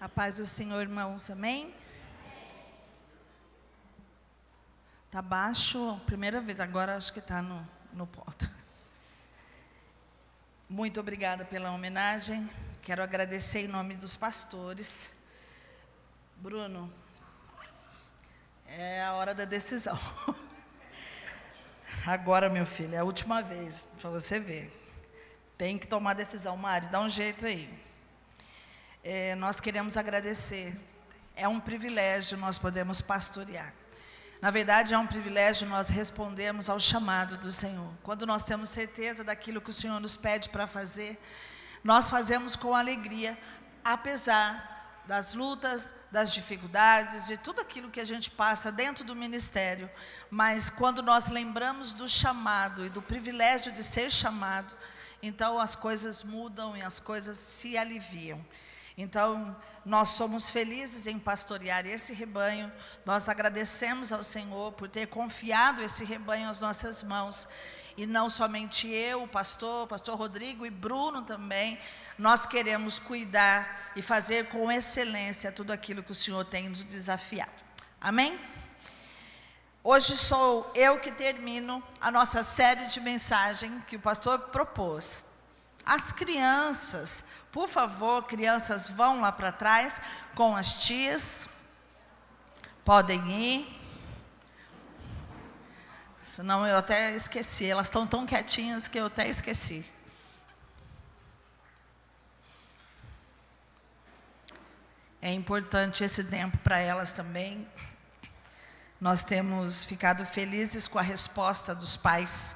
A paz do Senhor, irmãos, amém? Está baixo, primeira vez, agora acho que está no ponto. Muito obrigada pela homenagem, quero agradecer em nome dos pastores. Bruno, é a hora da decisão. Agora, meu filho, é a última vez, para você ver. Tem que tomar decisão, Mário, dá um jeito aí. Nós queremos agradecer. É um privilégio nós podemos pastorear. Na verdade, é um privilégio nós respondermos ao chamado do Senhor. Quando nós temos certeza daquilo que o Senhor nos pede para fazer, nós fazemos com alegria, apesar das lutas, das dificuldades, de tudo aquilo que a gente passa dentro do ministério. Mas quando nós lembramos do chamado e do privilégio de ser chamado, então as coisas mudam e as coisas se aliviam. Então, nós somos felizes em pastorear esse rebanho, nós agradecemos ao Senhor por ter confiado esse rebanho às nossas mãos, e não somente eu, o pastor Rodrigo e Bruno também, nós queremos cuidar e fazer com excelência tudo aquilo que o Senhor tem nos desafiado. Amém? Hoje sou eu que termino a nossa série de mensagem que o pastor propôs. As crianças, por favor, crianças, vão lá para trás com as tias. Podem ir. Senão eu até esqueci. Elas estão tão quietinhas que eu até esqueci. É importante esse tempo para elas também. Nós temos ficado felizes com a resposta dos pais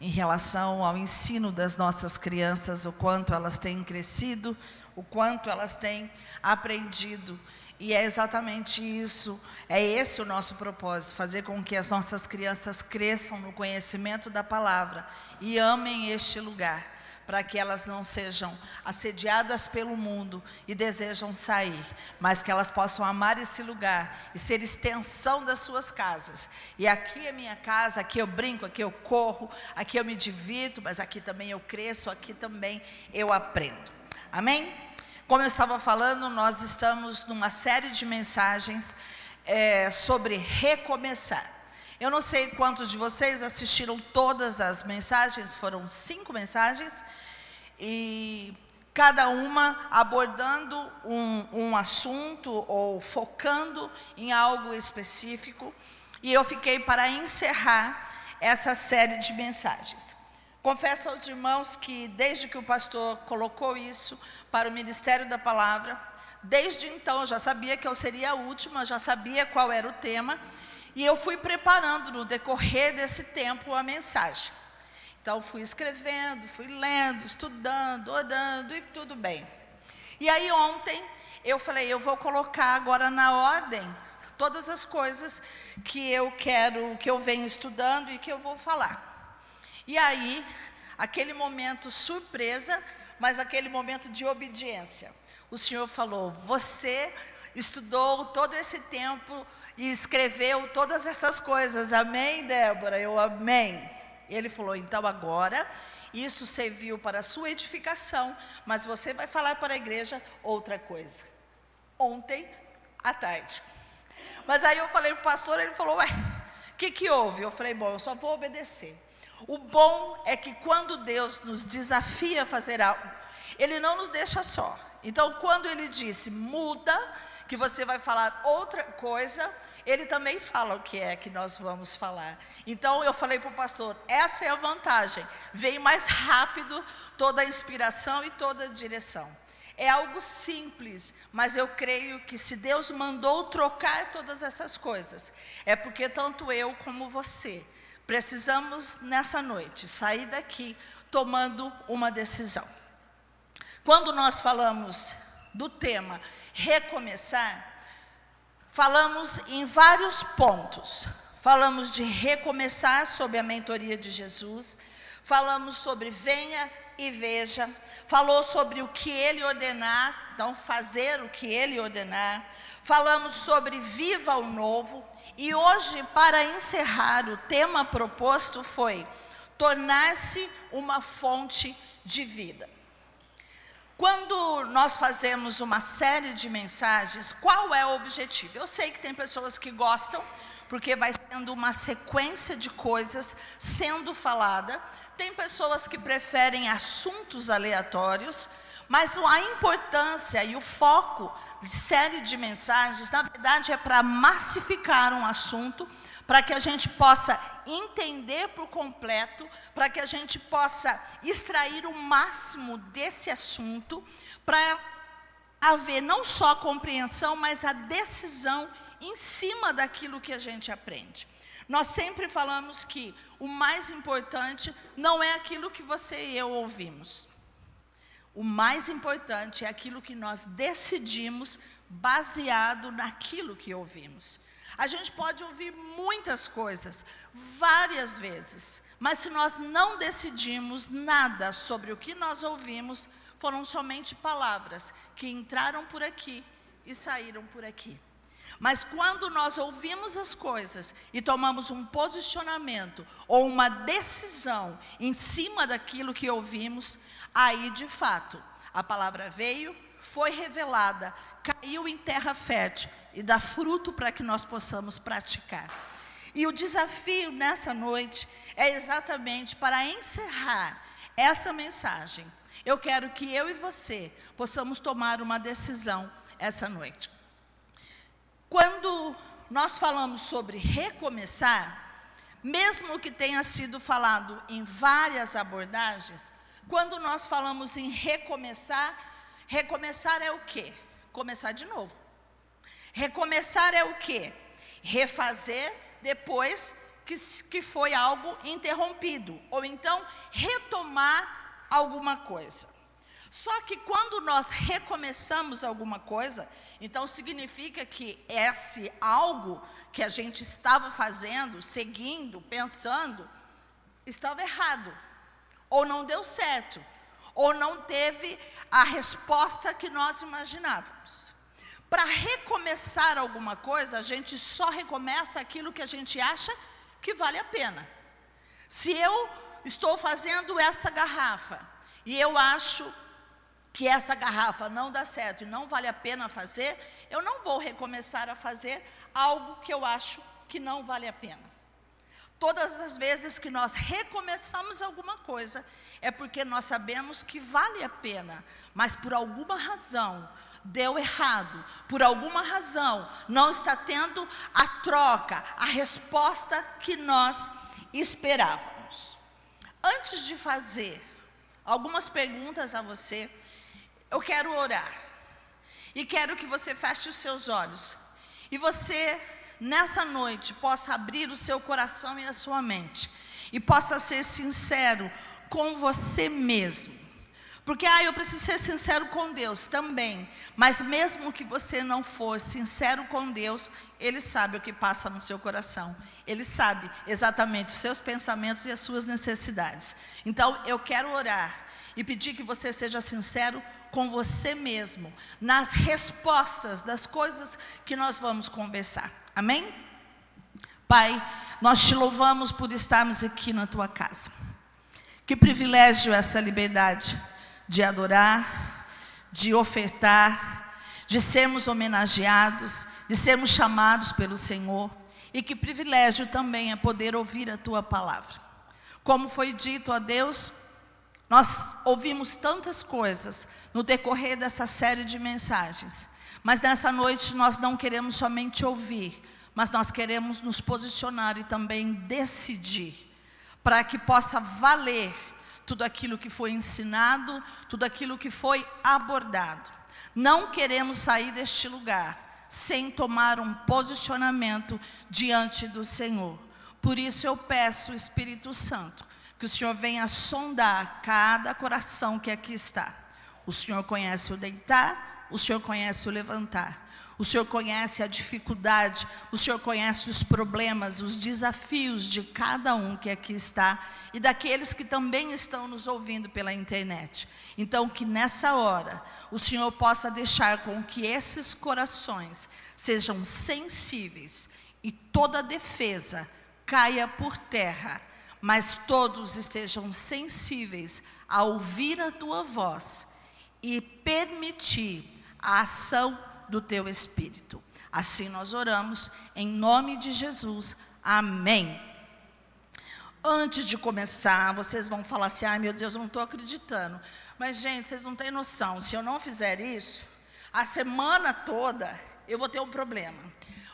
em relação ao ensino das nossas crianças, o quanto elas têm crescido, o quanto elas têm aprendido. E é exatamente isso, é esse o nosso propósito, fazer com que as nossas crianças cresçam no conhecimento da palavra e amem este lugar, para que elas não sejam assediadas pelo mundo e desejam sair, mas que elas possam amar esse lugar e ser extensão das suas casas. E aqui é minha casa, aqui eu brinco, aqui eu corro, aqui eu me divirto, mas aqui também eu cresço, aqui também eu aprendo. Amém? Como eu estava falando, nós estamos numa série de mensagens sobre recomeçar. Eu não sei quantos de vocês assistiram todas as mensagens, foram 5 mensagens, e cada uma abordando um assunto ou focando em algo específico, e eu fiquei para encerrar essa série de mensagens. Confesso aos irmãos que desde que o pastor colocou isso para o Ministério da Palavra, desde então eu já sabia que eu seria a última, já sabia qual era o tema, e eu fui preparando no decorrer desse tempo a mensagem. Então fui escrevendo, fui lendo, estudando, orando e tudo bem. E aí ontem eu falei, eu vou colocar agora na ordem todas as coisas que eu quero, que eu venho estudando e que eu vou falar. E aí, aquele momento surpresa, mas aquele momento de obediência. O Senhor falou, você estudou todo esse tempo e escreveu todas essas coisas, amém, Débora? Eu amém. Ele falou, então agora, isso serviu para a sua edificação, mas você vai falar para a igreja outra coisa. Ontem, à tarde. Mas aí eu falei para o pastor, ele falou, ué, o que houve? Eu falei, bom, eu só vou obedecer. O bom é que quando Deus nos desafia a fazer algo, Ele não nos deixa só. Então, quando Ele disse, muda, que você vai falar outra coisa, Ele também fala o que é que nós vamos falar. Então, eu falei para o pastor, essa é a vantagem, vem mais rápido toda a inspiração e toda a direção. É algo simples, mas eu creio que se Deus mandou trocar todas essas coisas, é porque tanto eu como você precisamos, nessa noite, sair daqui tomando uma decisão. Quando nós falamos do tema recomeçar, falamos em vários pontos. Falamos de recomeçar sob a mentoria de Jesus, falamos sobre venha e veja, falou sobre o que Ele ordenar, então fazer o que Ele ordenar, falamos sobre viva o novo, e hoje, para encerrar, o tema proposto foi tornar-se uma fonte de vida. Quando nós fazemos uma série de mensagens, qual é o objetivo? Eu sei que tem pessoas que gostam, porque vai sendo uma sequência de coisas sendo falada. Tem pessoas que preferem assuntos aleatórios, mas a importância e o foco de série de mensagens, na verdade, é para massificar um assunto, para que a gente possa entender por completo, para que a gente possa extrair o máximo desse assunto, para haver não só a compreensão, mas a decisão em cima daquilo que a gente aprende. Nós sempre falamos que o mais importante não é aquilo que você e eu ouvimos. O mais importante é aquilo que nós decidimos baseado naquilo que ouvimos. A gente pode ouvir muitas coisas, várias vezes, mas se nós não decidimos nada sobre o que nós ouvimos, foram somente palavras que entraram por aqui e saíram por aqui. Mas quando nós ouvimos as coisas e tomamos um posicionamento ou uma decisão em cima daquilo que ouvimos, aí de fato a palavra veio, foi revelada, caiu em terra fértil e dá fruto para que nós possamos praticar. E o desafio nessa noite é exatamente para encerrar essa mensagem. Eu quero que eu e você possamos tomar uma decisão essa noite. Quando nós falamos sobre recomeçar, mesmo que tenha sido falado em várias abordagens, quando nós falamos em recomeçar, recomeçar é o quê? Começar de novo. Recomeçar é o quê? Refazer depois que foi algo interrompido, ou então retomar alguma coisa. Só que quando nós recomeçamos alguma coisa, então significa que esse algo que a gente estava fazendo, seguindo, pensando, estava errado, ou não deu certo, ou não teve a resposta que nós imaginávamos. Para recomeçar alguma coisa, a gente só recomeça aquilo que a gente acha que vale a pena. Se eu estou fazendo essa garrafa, e eu acho que essa garrafa não dá certo e não vale a pena fazer, eu não vou recomeçar a fazer algo que eu acho que não vale a pena. Todas as vezes que nós recomeçamos alguma coisa, é porque nós sabemos que vale a pena, mas por alguma razão deu errado, por alguma razão não está tendo a troca, a resposta que nós esperávamos. Antes de fazer algumas perguntas a você, eu quero orar. E quero que você feche os seus olhos. E você, nessa noite, possa abrir o seu coração e a sua mente. E possa ser sincero com você mesmo. Porque, eu preciso ser sincero com Deus também. Mas mesmo que você não for sincero com Deus, Ele sabe o que passa no seu coração. Ele sabe exatamente os seus pensamentos e as suas necessidades. Então, eu quero orar e pedir que você seja sincero com você mesmo, nas respostas das coisas que nós vamos conversar. Amém? Pai, nós te louvamos por estarmos aqui na tua casa. Que privilégio essa liberdade de adorar, de ofertar, de sermos homenageados, de sermos chamados pelo Senhor. E que privilégio também é poder ouvir a tua palavra. Como foi dito a Deus, nós ouvimos tantas coisas no decorrer dessa série de mensagens. Mas nessa noite nós não queremos somente ouvir, mas nós queremos nos posicionar e também decidir, para que possa valer tudo aquilo que foi ensinado, tudo aquilo que foi abordado. Não queremos sair deste lugar sem tomar um posicionamento diante do Senhor. Por isso eu peço, Espírito Santo, que o Senhor venha sondar cada coração que aqui está. O Senhor conhece o deitar, o Senhor conhece o levantar. O Senhor conhece a dificuldade, o Senhor conhece os problemas, os desafios de cada um que aqui está e daqueles que também estão nos ouvindo pela internet. Então, que nessa hora o Senhor possa deixar com que esses corações sejam sensíveis e toda defesa caia por terra, mas todos estejam sensíveis a ouvir a tua voz e permitir a ação do teu Espírito. Assim nós oramos, em nome de Jesus. Amém. Antes de começar, vocês vão falar assim: ai meu Deus, eu não estou acreditando. Mas gente, vocês não têm noção, se eu não fizer isso, a semana toda eu vou ter um problema.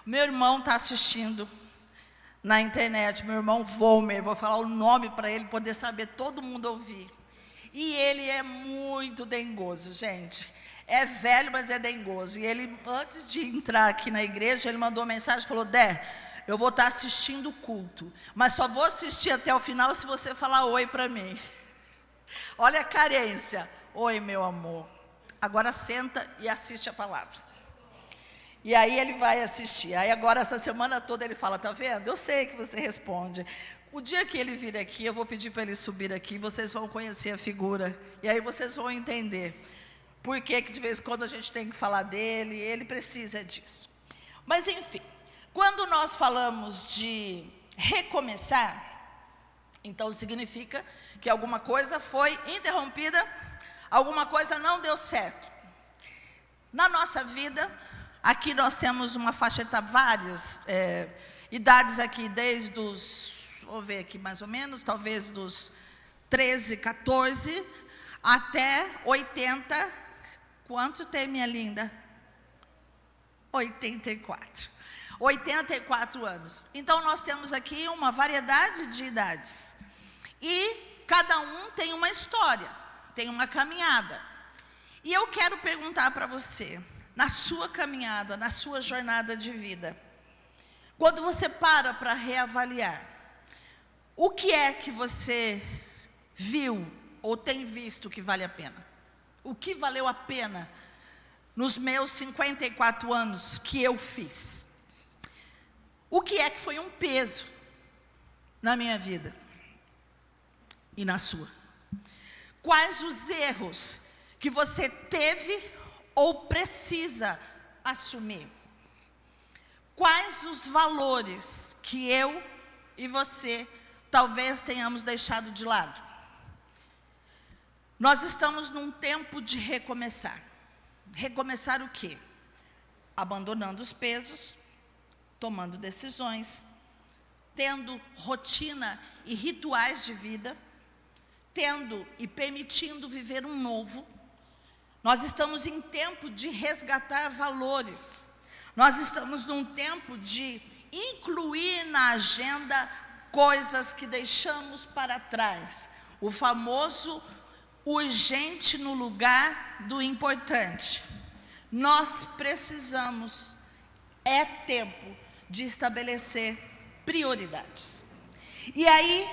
Meu irmão está assistindo na internet, meu irmão Volmer, vou falar o nome para ele poder saber, todo mundo ouvir. E ele é muito dengoso, gente. É velho, mas é dengoso. E ele, antes de entrar aqui na igreja, ele mandou uma mensagem e falou: Dé, eu vou estar assistindo o culto, mas só vou assistir até o final se você falar oi para mim. Olha a carência. Oi, meu amor. Agora senta e assiste a palavra. E aí ele vai assistir. Aí agora essa semana toda ele fala: tá vendo? Eu sei que você responde. O dia que ele vir aqui, eu vou pedir para ele subir aqui, vocês vão conhecer a figura. E aí vocês vão entender por que de vez em quando a gente tem que falar dele, ele precisa disso. Mas enfim, quando nós falamos de recomeçar, então significa que alguma coisa foi interrompida, alguma coisa não deu certo. Na nossa vida, aqui nós temos uma faixa etária, várias idades aqui, desde os, vou ver aqui mais ou menos, talvez dos 13, 14, até 80, quanto tem, minha linda? 84. 84 anos. Então nós temos aqui uma variedade de idades. E cada um tem uma história, tem uma caminhada. E eu quero perguntar para você, na sua caminhada, na sua jornada de vida, quando você para reavaliar, o que é que você viu ou tem visto que vale a pena? O que valeu a pena nos meus 54 anos que eu fiz? O que é que foi um peso na minha vida e na sua? Quais os erros que você teve ou precisa assumir? Quais os valores que eu e você talvez tenhamos deixado de lado? Nós estamos num tempo de recomeçar. Recomeçar o quê? Abandonando os pesos, tomando decisões, tendo rotina e rituais de vida, tendo e permitindo viver um novo. Nós estamos em tempo de resgatar valores. Nós estamos num tempo de incluir na agenda coisas que deixamos para trás. O famoso urgente no lugar do importante. Nós precisamos, é tempo de estabelecer prioridades. E aí,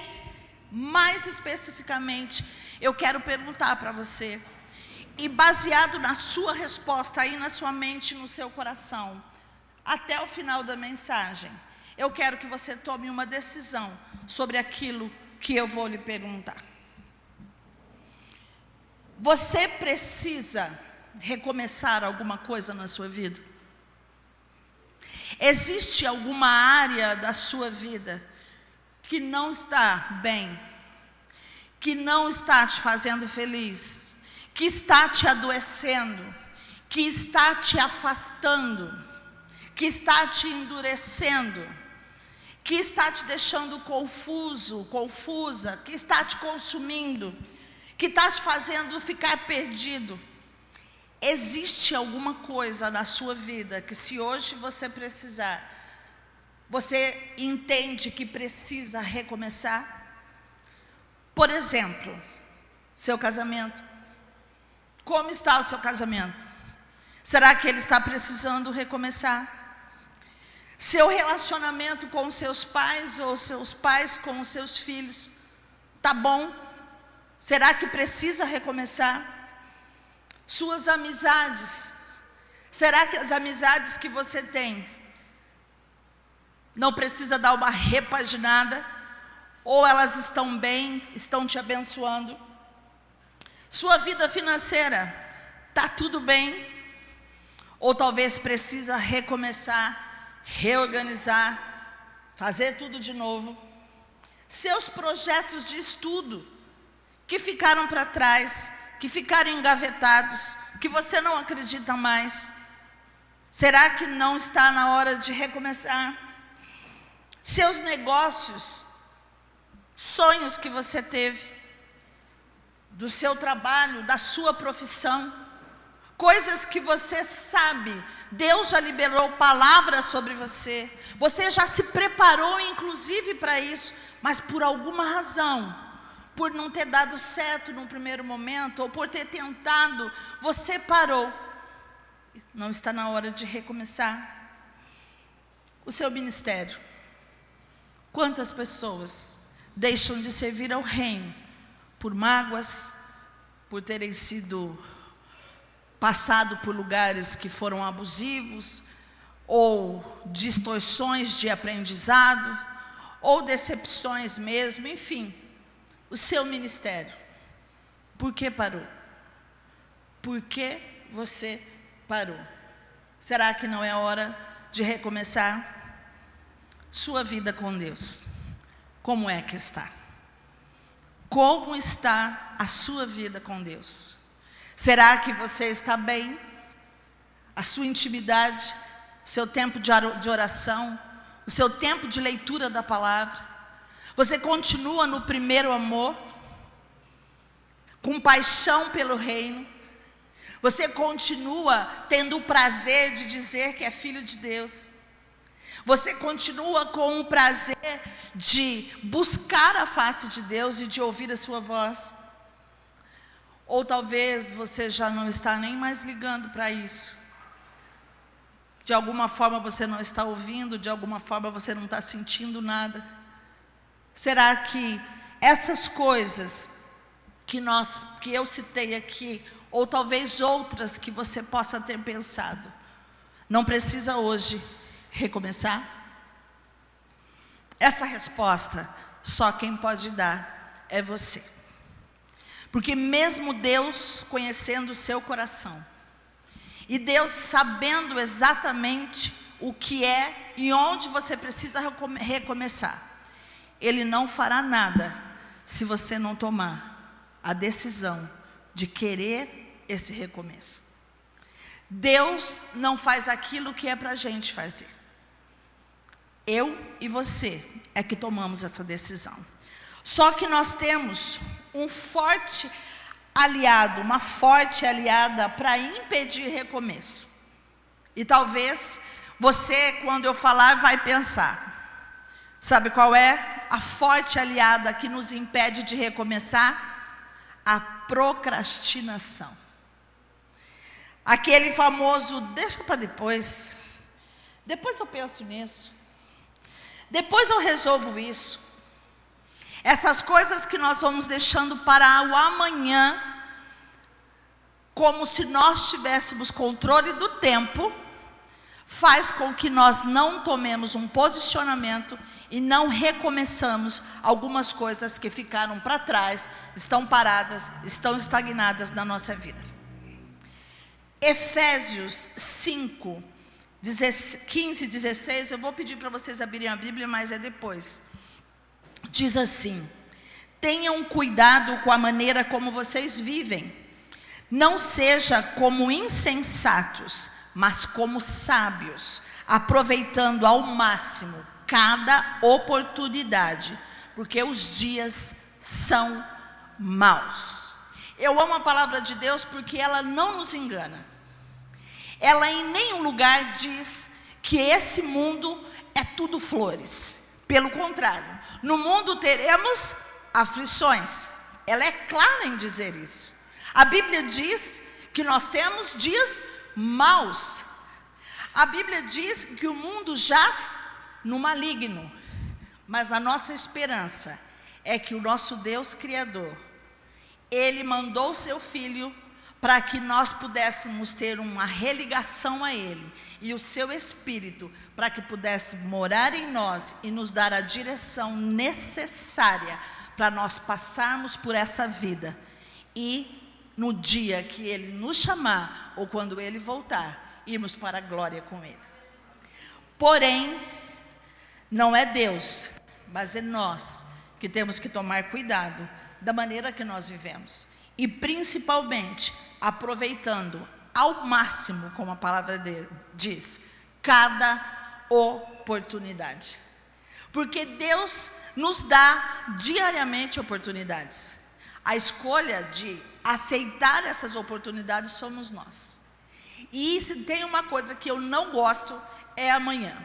mais especificamente, eu quero perguntar para você, e baseado na sua resposta aí na sua mente, no seu coração, até o final da mensagem, eu quero que você tome uma decisão sobre aquilo que eu vou lhe perguntar. Você precisa recomeçar alguma coisa na sua vida? Existe alguma área da sua vida que não está bem, que não está te fazendo feliz, que está te adoecendo, que está te afastando, que está te endurecendo, que está te deixando confuso, confusa, que está te consumindo, que está te fazendo ficar perdido? Existe alguma coisa na sua vida que, se hoje você precisar, você entende que precisa recomeçar? Por exemplo, seu casamento. Como está o seu casamento? Será que ele está precisando recomeçar? Seu relacionamento com os seus pais ou seus pais com os seus filhos, tá bom? Será que precisa recomeçar? Suas amizades, será que as amizades que você tem não precisa dar uma repaginada? Ou elas estão bem, estão te abençoando? Sua vida financeira, está tudo bem? Ou talvez precisa recomeçar, reorganizar, fazer tudo de novo? Seus projetos de estudo que ficaram para trás, que ficaram engavetados, que você não acredita mais? Será que não está na hora de recomeçar? Seus negócios, sonhos que você teve, do seu trabalho, da sua profissão, coisas que você sabe, Deus já liberou palavras sobre você, você já se preparou inclusive para isso, mas por alguma razão, por não ter dado certo no primeiro momento, ou por ter tentado, você parou. Não está na hora de recomeçar? O seu ministério. Quantas pessoas deixam de servir ao reino por mágoas, por terem sido passado por lugares que foram abusivos, ou distorções de aprendizado, ou decepções mesmo, enfim. O seu ministério. Por que parou? Por que você parou? Será que não é hora de recomeçar? Sua vida com Deus, como é que está? Como está a sua vida com Deus? Será que você está bem? A sua intimidade, o seu tempo de oração, o seu tempo de leitura da palavra? Você continua no primeiro amor? Com paixão pelo reino? Você continua tendo o prazer de dizer que é filho de Deus? Você continua com o prazer de buscar a face de Deus e de ouvir a sua voz? Ou talvez você já não está nem mais ligando para isso. De alguma forma você não está ouvindo, de alguma forma você não está sentindo nada. Será que essas coisas que eu citei aqui, ou talvez outras que você possa ter pensado, não precisa hoje recomeçar? Essa resposta, só quem pode dar é você. Porque mesmo Deus conhecendo o seu coração, e Deus sabendo exatamente o que é e onde você precisa recomeçar, Ele não fará nada se você não tomar a decisão de querer esse recomeço. Deus não faz aquilo que é para a gente fazer. Eu e você é que tomamos essa decisão. Só que nós temos um forte aliado, uma forte aliada para impedir recomeço. E talvez você, quando eu falar, vai pensar: sabe qual é a forte aliada que nos impede de recomeçar? A procrastinação. Aquele famoso, deixa para depois eu penso nisso, depois eu resolvo isso. Essas coisas que nós vamos deixando para o amanhã, como se nós tivéssemos controle do tempo, faz com que nós não tomemos um posicionamento e não recomeçamos algumas coisas que ficaram para trás, estão paradas, estão estagnadas na nossa vida. Efésios 5, 15 e 16, eu vou pedir para vocês abrirem a Bíblia, mas é depois. Diz assim: tenham cuidado com a maneira como vocês vivem. Não seja como insensatos, mas como sábios, aproveitando ao máximo cada oportunidade, porque os dias são maus. Eu amo a palavra de Deus porque ela não nos engana. Ela em nenhum lugar diz que esse mundo é tudo flores. Pelo contrário, no mundo teremos aflições. Ela é clara em dizer isso. A Bíblia diz que nós temos dias maus. A Bíblia diz que o mundo jaz no maligno. Mas a nossa esperança é que o nosso Deus Criador, Ele mandou o seu Filho para que nós pudéssemos ter uma religação a Ele, e o seu Espírito, para que pudesse morar em nós e nos dar a direção necessária para nós passarmos por essa vida. E no dia que Ele nos chamar, ou quando Ele voltar, irmos para a glória com Ele. Porém, não é Deus, mas é nós que temos que tomar cuidado da maneira que nós vivemos. e principalmente aproveitando ao máximo, como a palavra diz, cada oportunidade. Porque Deus nos dá diariamente oportunidades. A escolha de aceitar essas oportunidades somos nós. E se tem uma coisa que eu não gosto, é amanhã.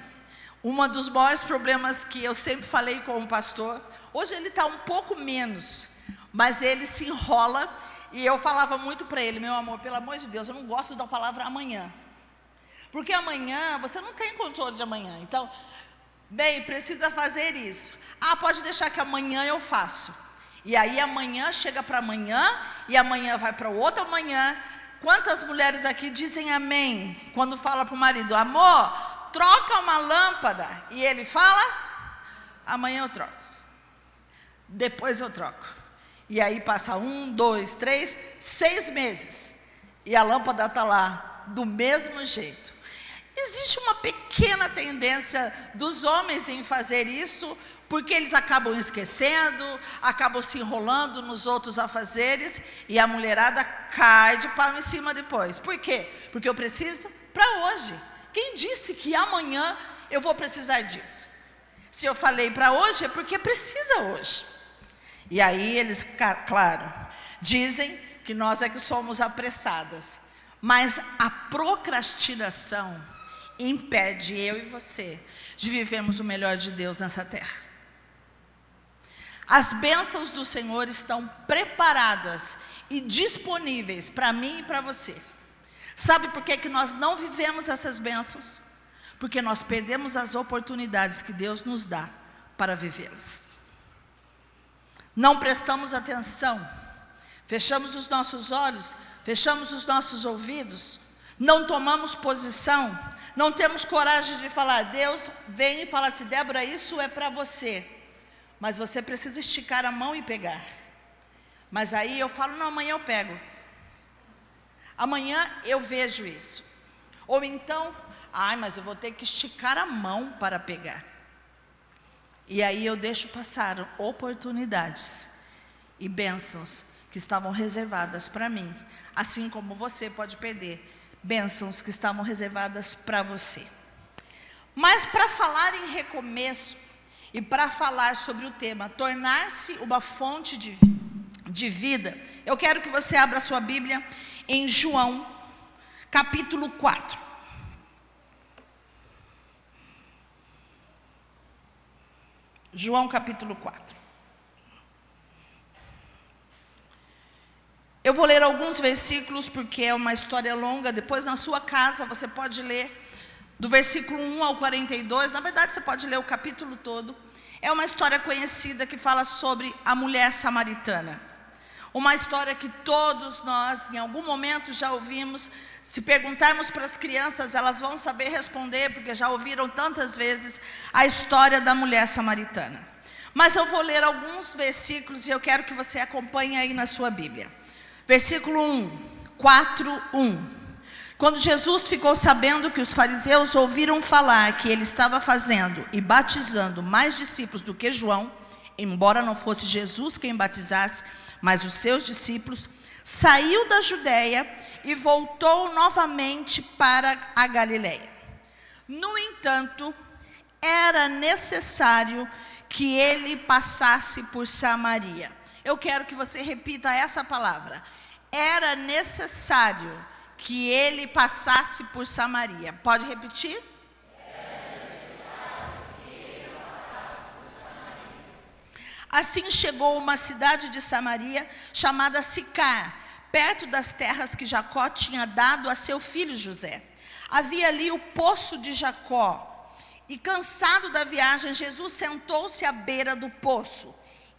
Um dos maiores problemas que eu sempre falei com o pastor, hoje ele está um pouco menos, mas ele se enrola, e eu falava muito para ele: meu amor, pelo amor de Deus, eu não gosto da palavra amanhã. Porque amanhã, você não tem controle de amanhã. Então, bem, precisa fazer isso. Ah, pode deixar que amanhã eu faço. E aí amanhã chega para amanhã, e amanhã vai para o outro amanhã. Quantas mulheres aqui dizem amém quando fala para o marido: amor, troca uma lâmpada? E ele fala: amanhã eu troco, depois eu troco. E aí passa 1, 2, 3, 6 meses, e a lâmpada está lá do mesmo jeito. Existe uma pequena tendência dos homens em fazer isso, porque eles acabam esquecendo, acabam se enrolando nos outros afazeres, e a mulherada cai de pau em cima depois. Por quê? Porque eu preciso para hoje. Quem disse que amanhã eu vou precisar disso? Se eu falei para hoje, é porque precisa hoje. E aí eles, claro, dizem que nós é que somos apressadas. Mas a procrastinação impede eu e você de vivermos o melhor de Deus nessa terra. As bênçãos do Senhor estão preparadas e disponíveis para mim e para você. Sabe por que nós não vivemos essas bênçãos? Porque nós perdemos as oportunidades que Deus nos dá para vivê-las. Não prestamos atenção, fechamos os nossos olhos, fechamos os nossos ouvidos, não tomamos posição, não temos coragem de falar. Deus vem e fala assim: Débora, isso é para você, mas você precisa esticar a mão e pegar. Mas aí eu falo: não, amanhã eu pego, amanhã eu vejo isso. Ou então, mas eu vou ter que esticar a mão para pegar. E aí eu deixo passar oportunidades e bênçãos que estavam reservadas para mim, assim como você pode perder bênçãos que estavam reservadas para você. Mas para falar em recomeço e para falar sobre o tema tornar-se uma fonte de vida, eu quero que você abra sua Bíblia em João, capítulo 4. João capítulo 4. Eu vou ler alguns versículos porque é uma história longa. Depois na sua casa você pode ler do versículo 1 ao 42. Na verdade você pode ler o capítulo todo. É uma história conhecida que fala sobre a mulher samaritana. Uma história que todos nós, em algum momento, já ouvimos. Se perguntarmos para as crianças, elas vão saber responder, porque já ouviram tantas vezes a história da mulher samaritana. Mas eu vou ler alguns versículos e eu quero que você acompanhe aí na sua Bíblia. Versículo 4:1. Quando Jesus ficou sabendo que os fariseus ouviram falar que ele estava fazendo e batizando mais discípulos do que João, embora não fosse Jesus quem batizasse, mas os seus discípulos, saiu da Judeia e voltou novamente para a Galileia. No entanto, era necessário que ele passasse por Samaria. Eu quero que você repita essa palavra. Era necessário que ele passasse por Samaria. Pode repetir? Assim chegou a uma cidade de Samaria chamada Sicar, perto das terras que Jacó tinha dado a seu filho José. Havia ali o poço de Jacó. E cansado da viagem, Jesus sentou-se à beira do poço.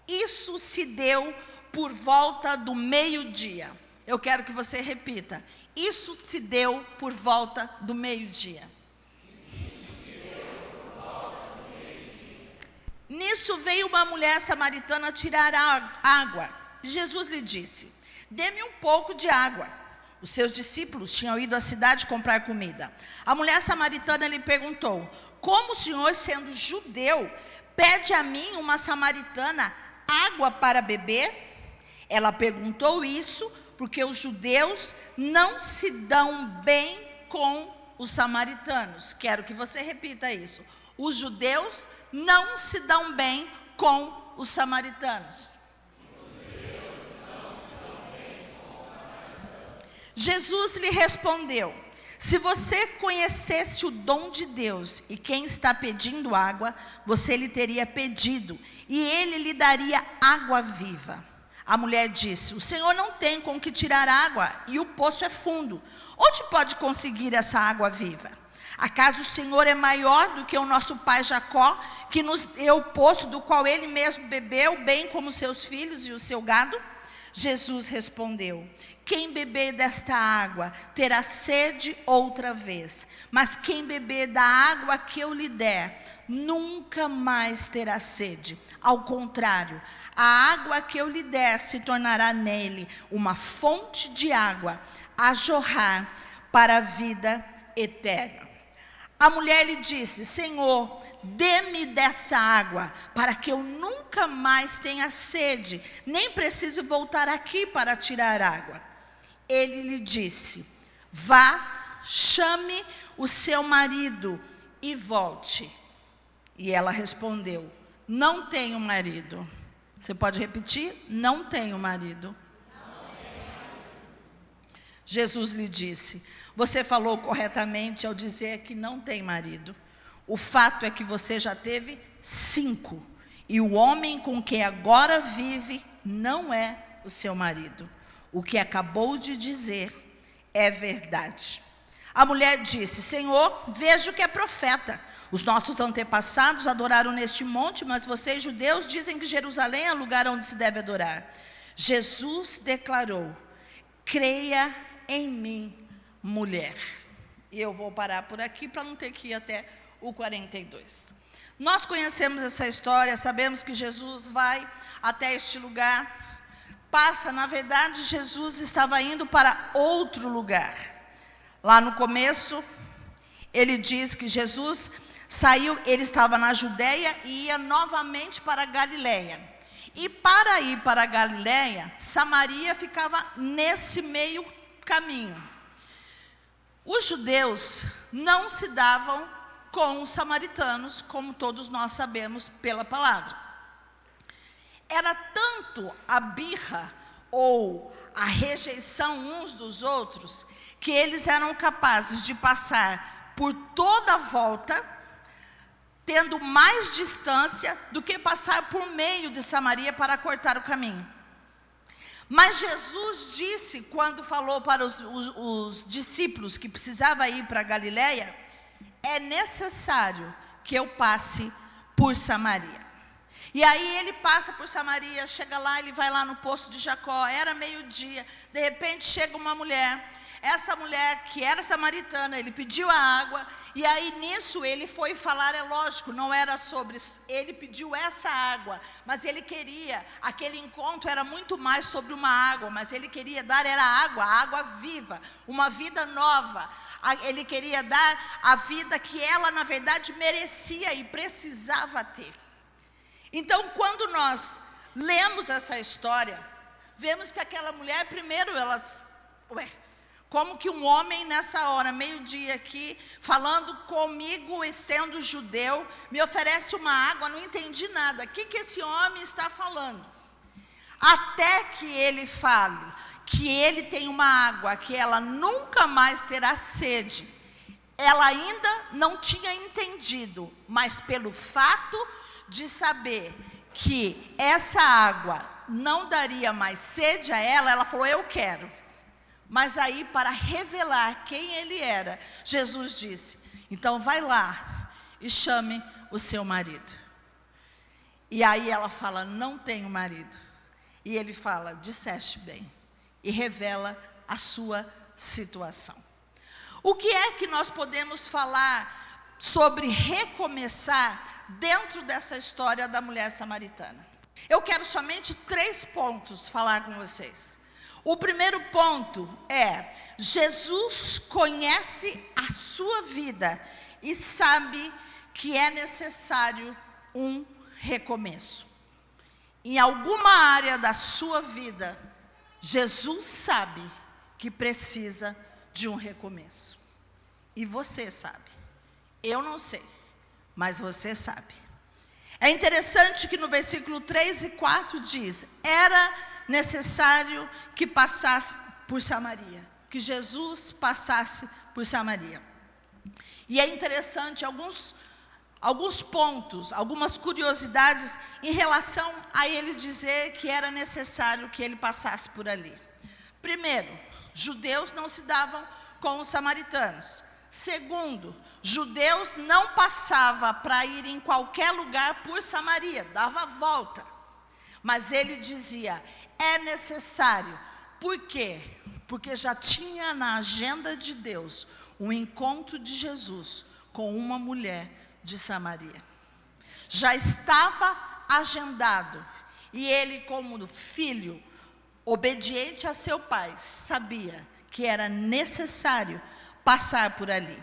Isso se deu por volta do meio-dia. Eu quero que você repita. Isso se deu por volta do meio-dia. Nisso veio uma mulher samaritana tirar água. Jesus lhe disse: dê-me um pouco de água. Os seus discípulos tinham ido à cidade comprar comida. A mulher samaritana lhe perguntou: como o senhor, sendo judeu, pede a mim, uma samaritana, água para beber? Ela perguntou isso porque os judeus não se dão bem com os samaritanos. Quero que você repita isso. Os judeus não se dão bem com os samaritanos. Jesus lhe respondeu: se você conhecesse o dom de Deus e quem está pedindo água, você lhe teria pedido, e ele lhe daria água viva. A mulher disse: o Senhor não tem com que tirar água, e o poço é fundo. Onde pode conseguir essa água viva? Acaso o Senhor é maior do que o nosso pai Jacó, que nos deu o poço do qual ele mesmo bebeu, bem como seus filhos e o seu gado? Jesus respondeu: quem beber desta água terá sede outra vez, mas quem beber da água que eu lhe der, nunca mais terá sede. Ao contrário, a água que eu lhe der se tornará nele uma fonte de água a jorrar para a vida eterna. A mulher lhe disse: Senhor, dê-me dessa água, para que eu nunca mais tenha sede, nem precise voltar aqui para tirar água. Ele lhe disse: vá, chame o seu marido e volte. E ela respondeu: não tenho marido. Você pode repetir? Não tenho marido. Jesus lhe disse: você falou corretamente ao dizer que não tem marido. O fato é que você já teve 5, e o homem com quem agora vive não é o seu marido. O que acabou de dizer é verdade. A mulher disse: Senhor, vejo que é profeta. Os nossos antepassados adoraram neste monte, mas vocês, judeus, dizem que Jerusalém é o lugar onde se deve adorar. Jesus declarou: creia em mim, mulher. E eu vou parar por aqui para não ter que ir até o 42. Nós conhecemos essa história, sabemos que Jesus vai até este lugar. Na verdade, Jesus estava indo para outro lugar. Lá no começo, ele diz que Jesus saiu, ele estava na Judeia e ia novamente para a Galileia. E para ir para a Galileia, Samaria ficava nesse meio caminho. Os judeus não se davam com os samaritanos, como todos nós sabemos pela palavra. Era tanto a birra ou a rejeição uns dos outros, que eles eram capazes de passar por toda a volta, tendo mais distância do que passar por meio de Samaria para cortar o caminho. Mas Jesus disse, quando falou para os discípulos que precisava ir para a Galileia: é necessário que eu passe por Samaria. E aí ele passa por Samaria, chega lá, ele vai lá no poço de Jacó, era meio-dia, de repente chega uma mulher. Essa mulher, que era samaritana, ele pediu a água, e aí nisso ele foi falar, é lógico, não era sobre, ele pediu essa água, mas ele queria, aquele encontro era muito mais sobre uma água, mas ele queria dar, era água, a água viva, uma vida nova. Ele queria dar a vida que ela, na verdade, merecia e precisava ter. Então, quando nós lemos essa história, vemos que aquela mulher, primeiro, como que um homem nessa hora, meio-dia aqui, falando comigo e sendo judeu, me oferece uma água, não entendi nada. O que esse homem está falando? Até que ele fale que ele tem uma água, que ela nunca mais terá sede. Ela ainda não tinha entendido, mas pelo fato de saber que essa água não daria mais sede a ela, ela falou: eu quero. Mas aí, para revelar quem ele era, Jesus disse: então vai lá e chame o seu marido. E aí ela fala: não tenho marido. E ele fala: disseste bem. E revela a sua situação. O que é que nós podemos falar sobre recomeçar dentro dessa história da mulher samaritana? Eu quero somente 3 pontos falar com vocês. O primeiro ponto é: Jesus conhece a sua vida e sabe que é necessário um recomeço. em alguma área da sua vida, Jesus sabe que precisa de um recomeço. E você sabe. Eu não sei, mas você sabe. É interessante que no versículo 3 e 4 diz: era necessário que passasse por Samaria, que Jesus passasse por Samaria. E é interessante alguns pontos, algumas curiosidades em relação a ele dizer que era necessário que ele passasse por ali. Primeiro, judeus não se davam com os samaritanos. Segundo, judeus não passavam para ir em qualquer lugar por Samaria, dava a volta. Mas ele dizia, é necessário. Por quê? Porque já tinha na agenda de Deus um encontro de Jesus com uma mulher de Samaria. Já estava agendado. E ele, como filho, obediente a seu pai, sabia que era necessário passar por ali.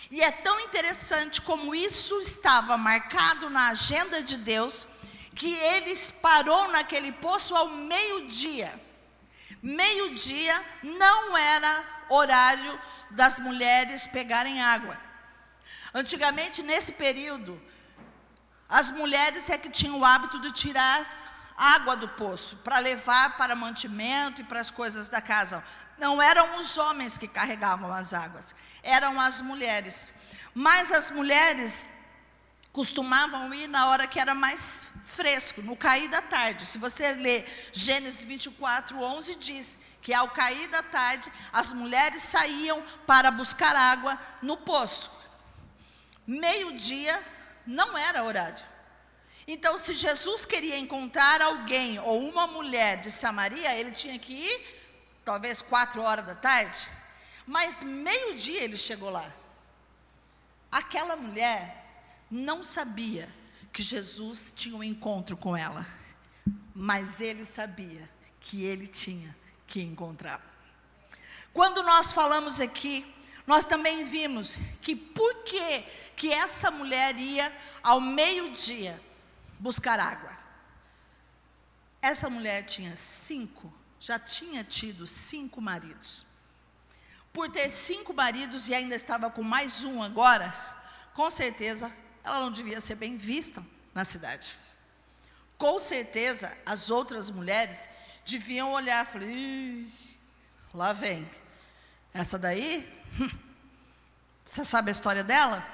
E é tão interessante como isso estava marcado na agenda de Deus, que ele parou naquele poço ao meio-dia. Meio-dia não era horário das mulheres pegarem água. Antigamente, nesse período, as mulheres é que tinham o hábito de tirar água do poço, para levar para mantimento e para as coisas da casa. Não eram os homens que carregavam as águas, eram as mulheres. Mas as mulheres costumavam ir na hora que era mais fresco, no cair da tarde. Se você ler Gênesis 24:11, diz que ao cair da tarde, as mulheres saíam para buscar água no poço. Meio-dia não era horário. Então, se Jesus queria encontrar alguém ou uma mulher de Samaria, ele tinha que ir talvez 4 horas da tarde, mas meio-dia ele chegou lá. Aquela mulher não sabia que Jesus tinha um encontro com ela, mas ele sabia que ele tinha que encontrar. Quando nós falamos aqui, nós também vimos que por que essa mulher ia ao meio-dia buscar água. Essa mulher já tinha tido 5 maridos. Por ter 5 maridos e ainda estava com mais um agora, com certeza ela não devia ser bem vista na cidade. Com certeza as outras mulheres deviam olhar e falar, lá vem. Essa daí, você sabe a história dela?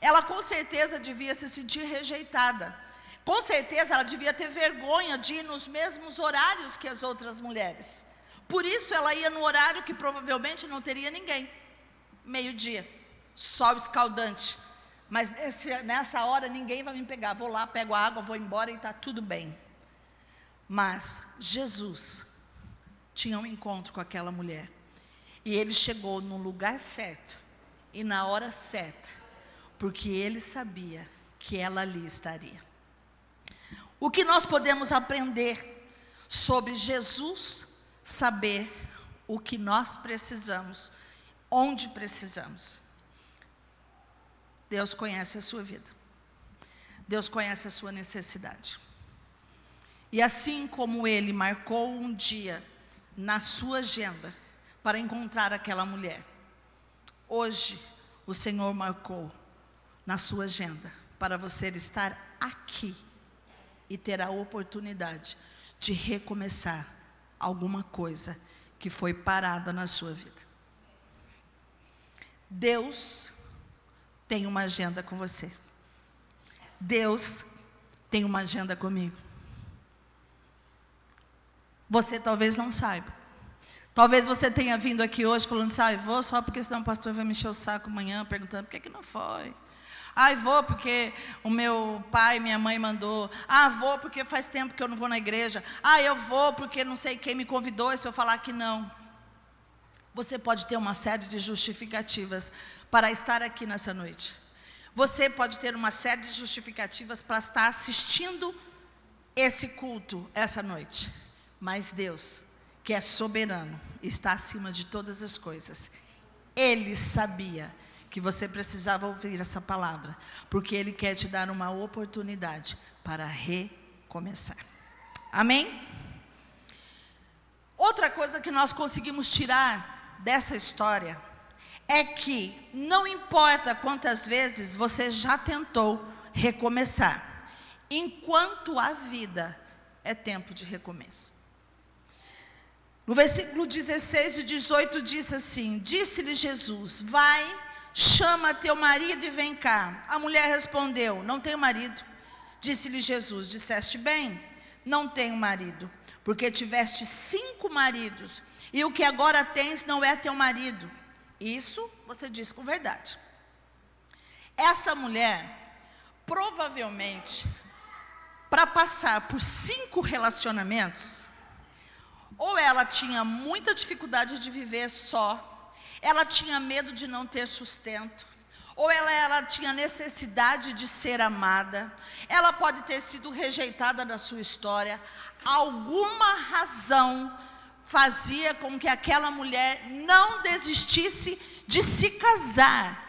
Ela com certeza devia se sentir rejeitada. Com certeza ela devia ter vergonha de ir nos mesmos horários que as outras mulheres. Por isso ela ia no horário que provavelmente não teria ninguém. Meio-dia, sol escaldante. Mas nessa hora ninguém vai me pegar. Vou lá, pego a água, vou embora e está tudo bem. Mas Jesus tinha um encontro com aquela mulher. E ele chegou no lugar certo e na hora certa, porque ele sabia que ela ali estaria. O que nós podemos aprender sobre Jesus saber o que nós precisamos, onde precisamos? Deus conhece a sua vida. Deus conhece a sua necessidade. E assim como ele marcou um dia na sua agenda para encontrar aquela mulher, hoje o Senhor marcou na sua agenda para você estar aqui e ter a oportunidade de recomeçar alguma coisa que foi parada na sua vida. Deus tem uma agenda com você. Deus tem uma agenda comigo. Você talvez não saiba. Talvez você tenha vindo aqui hoje falando assim, vou só porque senão o pastor vai me encher o saco amanhã, perguntando por que não foi. Vou porque o meu pai e minha mãe mandou. Vou porque faz tempo que eu não vou na igreja. Eu vou porque não sei quem me convidou, e se eu falar que não. Você pode ter uma série de justificativas para estar aqui nessa noite. Você pode ter uma série de justificativas para estar assistindo esse culto essa noite. Mas Deus, que é soberano, está acima de todas as coisas. Ele sabia que você precisava ouvir essa palavra, porque Ele quer te dar uma oportunidade para recomeçar. Amém? Outra coisa que nós conseguimos tirar dessa história é que não importa quantas vezes você já tentou recomeçar, enquanto a vida é tempo de recomeço. No versículo 16 e 18 diz assim: disse-lhe Jesus, vai, chama teu marido e vem cá. A mulher respondeu, não tenho marido. Disse-lhe Jesus, disseste bem, não tenho marido, porque tiveste 5 maridos, e o que agora tens não é teu marido. Isso você diz com verdade. Essa mulher, provavelmente, para passar por 5 relacionamentos, ou ela tinha muita dificuldade de viver só, ela tinha medo de não ter sustento, ou ela tinha necessidade de ser amada, ela pode ter sido rejeitada da sua história. Alguma razão fazia com que aquela mulher não desistisse de se casar.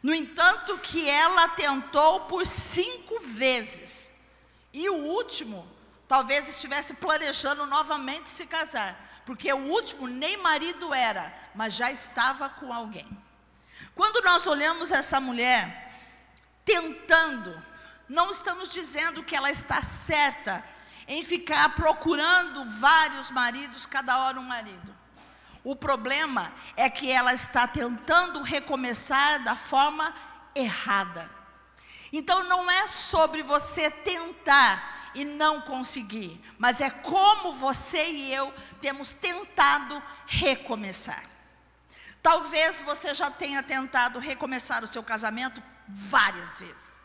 No entanto, que ela tentou por 5 vezes, e o último, talvez estivesse planejando novamente se casar, porque o último nem marido era, mas já estava com alguém. Quando nós olhamos essa mulher tentando, não estamos dizendo que ela está certa em ficar procurando vários maridos, cada hora um marido. O problema é que ela está tentando recomeçar da forma errada. Então não é sobre você tentar e não conseguir, mas é como você e eu temos tentado recomeçar. Talvez você já tenha tentado recomeçar o seu casamento várias vezes,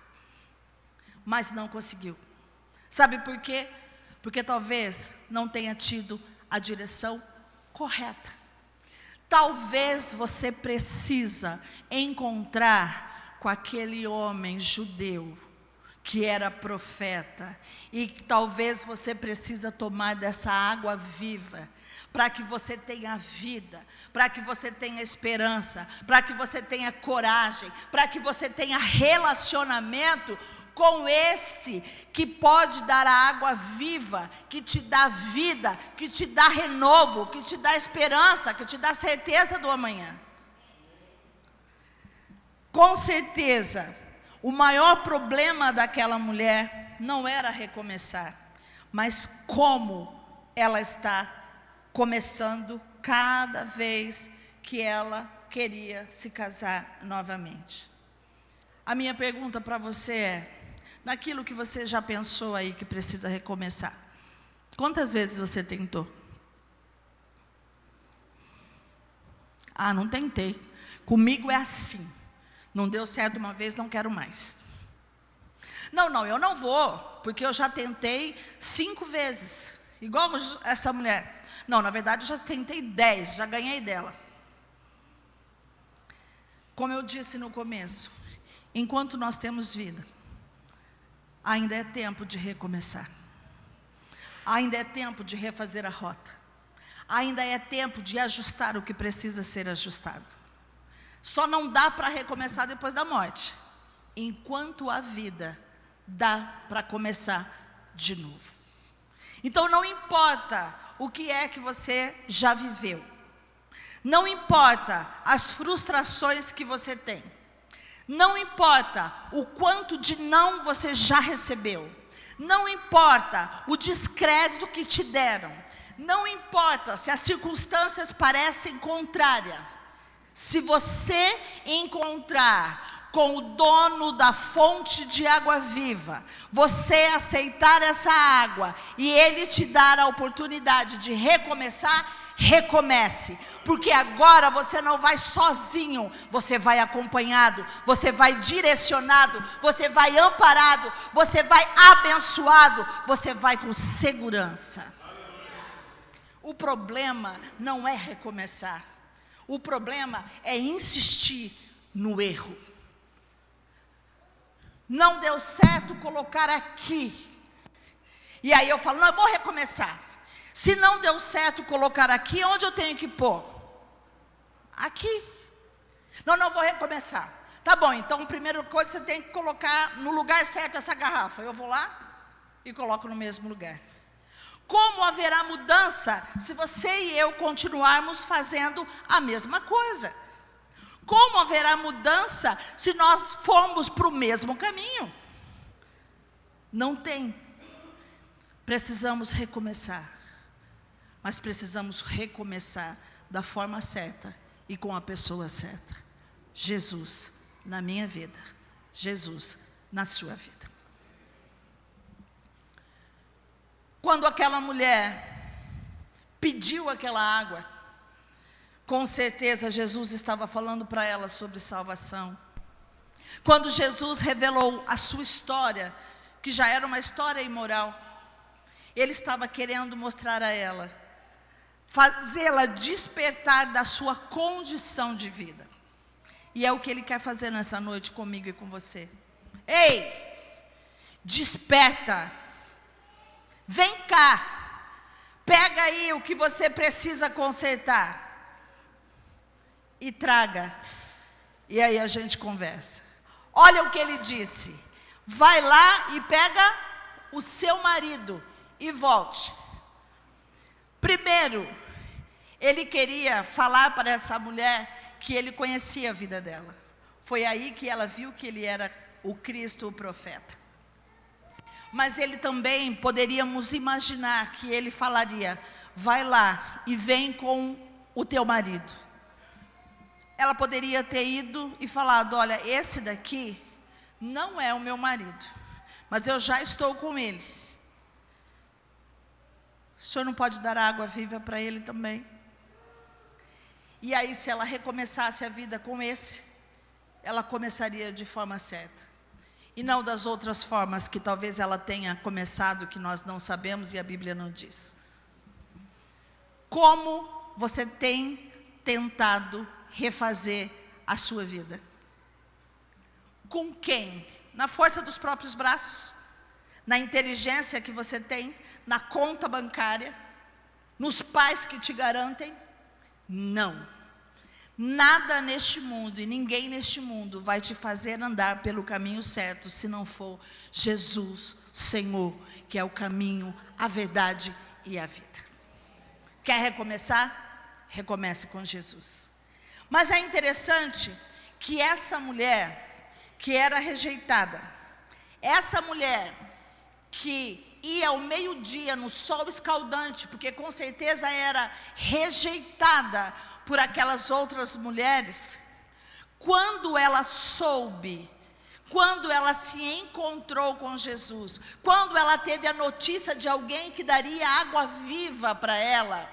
mas não conseguiu. Sabe por quê? Porque talvez não tenha tido a direção correta. Talvez você precisa encontrar com aquele homem judeu que era profeta, e talvez você precisa tomar dessa água viva, para que você tenha vida, para que você tenha esperança, para que você tenha coragem, para que você tenha relacionamento com este que pode dar a água viva, que te dá vida, que te dá renovo, que te dá esperança, que te dá certeza do amanhã. Com certeza, o maior problema daquela mulher não era recomeçar, mas como ela está começando cada vez que ela queria se casar novamente. A minha pergunta para você é, naquilo que você já pensou aí que precisa recomeçar, quantas vezes você tentou? Ah, não tentei. Comigo é assim. Não deu certo uma vez, não quero mais. Não, eu não vou, porque eu já tentei 5 vezes. Igual essa mulher. Não, na verdade eu já tentei 10, já ganhei dela. Como eu disse no começo, enquanto nós temos vida, ainda é tempo de recomeçar. Ainda é tempo de refazer a rota. Ainda é tempo de ajustar o que precisa ser ajustado. Só não dá para recomeçar depois da morte. Enquanto há vida, dá para começar de novo. Então não importa o que é que você já viveu. Não importa as frustrações que você tem. Não importa o quanto de não você já recebeu. Não importa o descrédito que te deram. Não importa se as circunstâncias parecem contrárias. Se você encontrar com o dono da fonte de água viva, você aceitar essa água e ele te dar a oportunidade de recomeçar, recomece, porque agora você não vai sozinho, você vai acompanhado, você vai direcionado, você vai amparado, você vai abençoado, você vai com segurança. O problema não é recomeçar, o problema é insistir no erro. Não deu certo colocar aqui, e aí eu falo, não, eu vou recomeçar. Se não deu certo colocar aqui, onde eu tenho que pôr? Aqui. Não vou recomeçar. Tá bom, então a primeira coisa você tem que colocar no lugar certo essa garrafa. Eu vou lá e coloco no mesmo lugar. Como haverá mudança se você e eu continuarmos fazendo a mesma coisa? Como haverá mudança se nós formos para o mesmo caminho? Não tem. Precisamos recomeçar. Mas precisamos recomeçar da forma certa e com a pessoa certa. Jesus na minha vida. Jesus na sua vida. Quando aquela mulher pediu aquela água, com certeza Jesus estava falando para ela sobre salvação. Quando Jesus revelou a sua história, que já era uma história imoral, Ele estava querendo mostrar a ela, fazê-la despertar da sua condição de vida. E é o que Ele quer fazer nessa noite comigo e com você. Ei, desperta, vem cá, pega aí o que você precisa consertar e traga, e aí a gente conversa. Olha o que Ele disse: vai lá e pega o seu marido e volte. Primeiro, Ele queria falar para essa mulher que Ele conhecia a vida dela. Foi aí que ela viu que Ele era o Cristo, o profeta. Mas Ele também, poderíamos imaginar que Ele falaria: vai lá e vem com o teu marido. Ela poderia ter ido e falado: olha, esse daqui não é o meu marido, mas eu já estou com ele. O senhor não pode dar água viva para ele também? E aí, se ela recomeçasse a vida com esse, ela começaria de forma certa. E não das outras formas que talvez ela tenha começado, que nós não sabemos e a Bíblia não diz. Como você tem tentado refazer a sua vida? Com quem? Na força dos próprios braços? Na inteligência que você tem? Na conta bancária? Nos pais que te garantem? Não. Nada neste mundo e ninguém neste mundo vai te fazer andar pelo caminho certo se não for Jesus, Senhor, que é o caminho, a verdade e a vida. Quer recomeçar? Recomece com Jesus. Mas é interessante que essa mulher que era rejeitada, essa mulher que ia ao meio-dia no sol escaldante, porque com certeza era rejeitada por aquelas outras mulheres, quando ela soube, quando ela se encontrou com Jesus, quando ela teve a notícia de alguém que daria água viva para ela,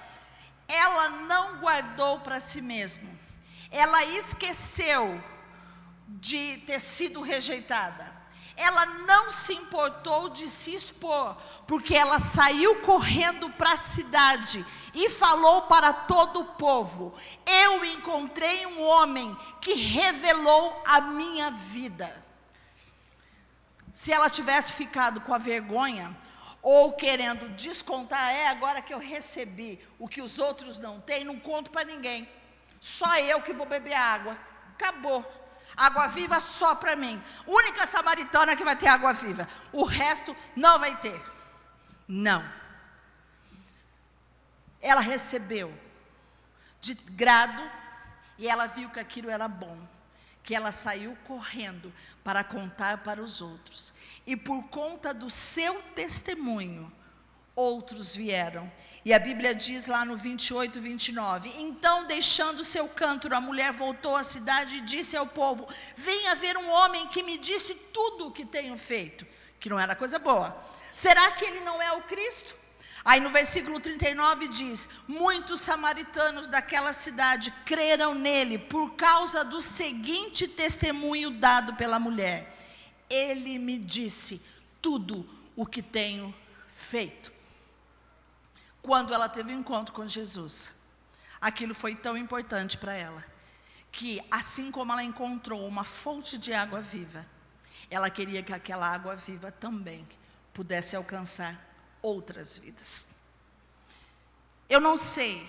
ela não guardou para si mesma. Ela esqueceu de ter sido rejeitada. Ela não se importou de se expor, porque ela saiu correndo para a cidade e falou para todo o povo: eu encontrei um homem que revelou a minha vida. Se ela tivesse ficado com a vergonha, ou querendo descontar, agora que eu recebi o que os outros não têm, não conto para ninguém. Só eu que vou beber água. Acabou. Água viva só para mim. Única samaritana que vai ter água viva. O resto não vai ter. Não. Ela recebeu de grado e ela viu que aquilo era bom. Que ela saiu correndo para contar para os outros. E por conta do seu testemunho, outros vieram. E a Bíblia diz lá no 28, 29, então deixando seu cântaro, a mulher voltou à cidade e disse ao povo: venha ver um homem que me disse tudo o que tenho feito. Que não era coisa boa. Será que ele não é o Cristo? Aí no versículo 39 diz: muitos samaritanos daquela cidade creram nele por causa do seguinte testemunho dado pela mulher: ele me disse tudo o que tenho feito. Quando ela teve um encontro com Jesus, aquilo foi tão importante para ela, que assim como ela encontrou uma fonte de água viva, ela queria que aquela água viva também pudesse alcançar outras vidas. Eu não sei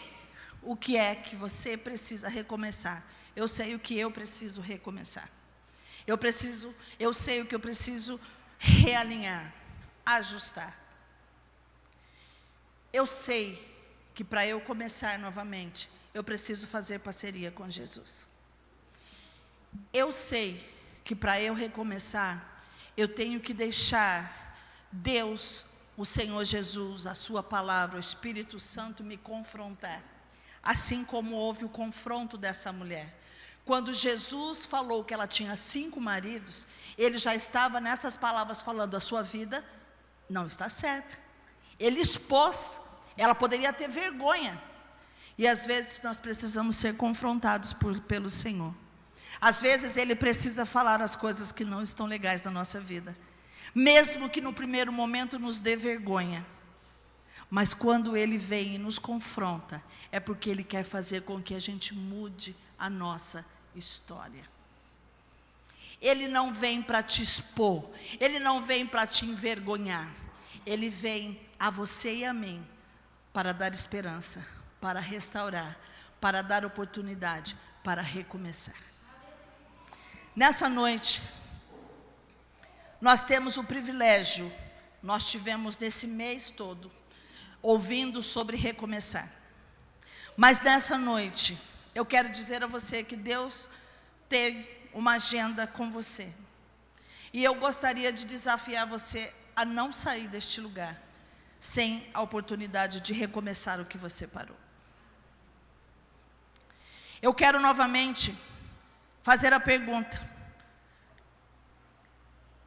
o que é que você precisa recomeçar. Eu sei o que eu preciso recomeçar. Eu sei o que eu preciso realinhar. ajustar. Eu sei que para eu começar novamente, eu preciso fazer parceria com Jesus. Eu sei que para eu recomeçar, eu tenho que deixar Deus, o Senhor Jesus, a sua palavra, o Espírito Santo me confrontar. Assim como houve o confronto dessa mulher. Quando Jesus falou que ela tinha 5 maridos, ele já estava nessas palavras falando, a sua vida não está certa. Ele expôs, ela poderia ter vergonha. E às vezes nós precisamos ser confrontados pelo Senhor. Às vezes Ele precisa falar as coisas que não estão legais na nossa vida. Mesmo que no primeiro momento nos dê vergonha. Mas quando Ele vem e nos confronta, é porque Ele quer fazer com que a gente mude a nossa história. Ele não vem para te expor, Ele não vem para te envergonhar. Ele vem a você e a mim para dar esperança, para restaurar, para dar oportunidade, para recomeçar. Nessa noite, nós temos o privilégio, nós tivemos nesse mês todo, ouvindo sobre recomeçar. Mas nessa noite, eu quero dizer a você que Deus tem uma agenda com você. E eu gostaria de desafiar você a não sair deste lugar sem a oportunidade de recomeçar o que você parou. Eu quero novamente fazer a pergunta: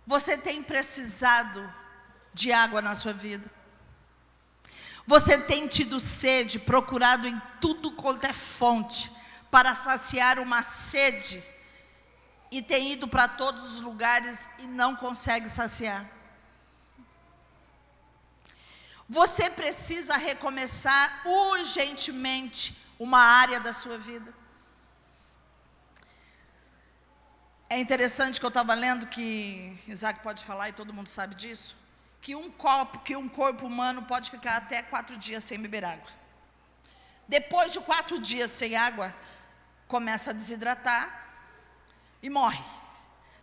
você tem precisado de água na sua vida? Você tem tido sede, procurado em tudo quanto é fonte para saciar uma sede e tem ido para todos os lugares e não consegue saciar? Você precisa recomeçar urgentemente uma área da sua vida. É interessante que eu estava lendo, que Isaac pode falar e todo mundo sabe disso, que um corpo humano pode ficar até 4 dias sem beber água. Depois de 4 dias sem água, começa a desidratar e morre.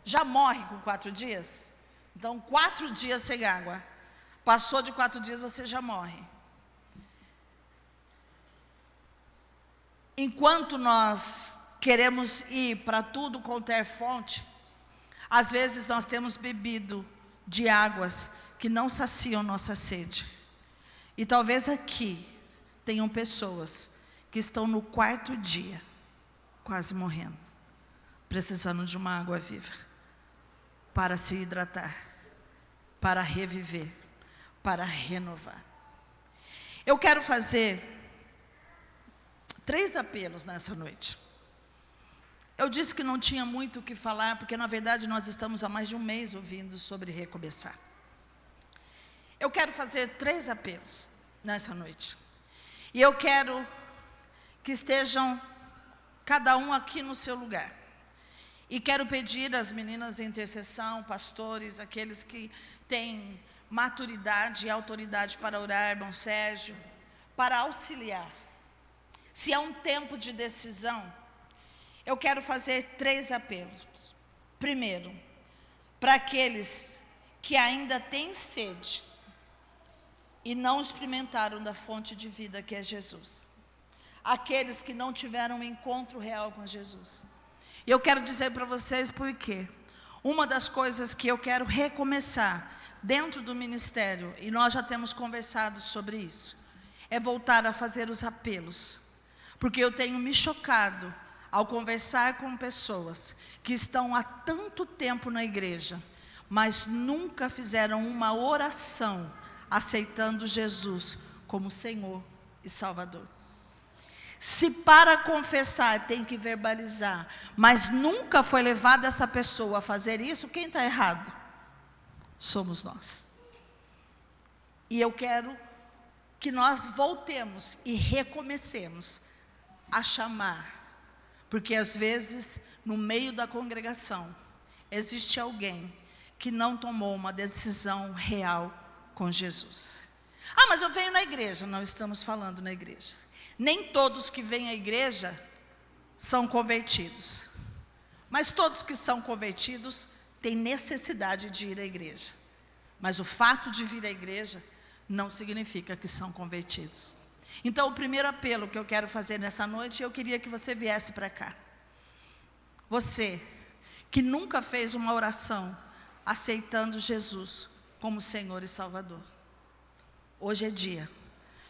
Já morre com 4 dias? Então, 4 dias sem água. Passou de 4 dias, você já morre. Enquanto nós queremos ir para tudo quanto é fonte, às vezes nós temos bebido de águas que não saciam nossa sede. E talvez aqui tenham pessoas que estão no 4º dia, quase morrendo, precisando de uma água viva, para se hidratar, para reviver, para renovar. Eu quero fazer 3 apelos nessa noite. Eu disse que não tinha muito o que falar, porque na verdade nós estamos há mais de um mês ouvindo sobre recomeçar. Eu quero fazer 3 apelos nessa noite. E eu quero que estejam cada um aqui no seu lugar. E quero pedir às meninas de intercessão, pastores, aqueles que têm maturidade e autoridade para orar, irmão Sérgio, para auxiliar. Se é um tempo de decisão, eu quero fazer 3 apelos. Primeiro, para aqueles que ainda têm sede e não experimentaram da fonte de vida que é Jesus. Aqueles que não tiveram um encontro real com Jesus. E eu quero dizer para vocês por quê. Uma das coisas que eu quero recomeçar dentro do ministério, e nós já temos conversado sobre isso, é voltar a fazer os apelos. Porque eu tenho me chocado ao conversar com pessoas que estão há tanto tempo na igreja, mas nunca fizeram uma oração aceitando Jesus como Senhor e Salvador. Se para confessar tem que verbalizar, mas nunca foi levada essa pessoa a fazer isso, quem está errado? Somos nós. E eu quero que nós voltemos e recomecemos a chamar, porque às vezes no meio da congregação existe alguém que não tomou uma decisão real com Jesus. Ah, mas eu venho na igreja. Não estamos falando na igreja. Nem todos que vêm à igreja são convertidos, mas todos que são convertidos têm necessidade de ir à igreja. Mas o fato de vir à igreja não significa que são convertidos. Então, o primeiro apelo que eu quero fazer nessa noite, eu queria que você viesse para cá. Você que nunca fez uma oração aceitando Jesus como Senhor e Salvador. Hoje é dia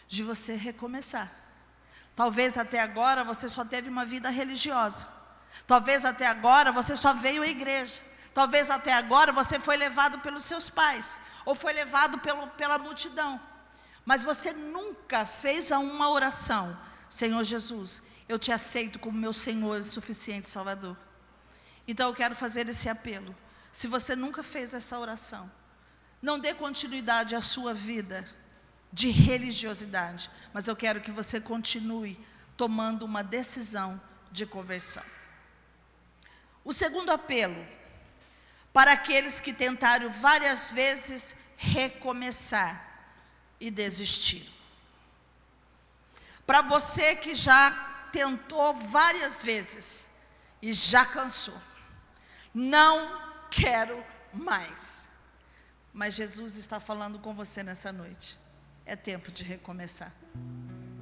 de você recomeçar. Talvez até agora você só teve uma vida religiosa. Talvez até agora você só veio à igreja. Talvez até agora você foi levado pelos seus pais, ou foi levado pela multidão. Mas você nunca fez uma oração: Senhor Jesus, eu te aceito como meu Senhor e suficiente Salvador. Então eu quero fazer esse apelo. Se você nunca fez essa oração, não dê continuidade à sua vida de religiosidade, mas eu quero que você continue tomando uma decisão de conversão. O segundo apelo, para aqueles que tentaram várias vezes recomeçar e desistiram. Para você que já tentou várias vezes e já cansou. Não quero mais. Mas Jesus está falando com você nessa noite. É tempo de recomeçar.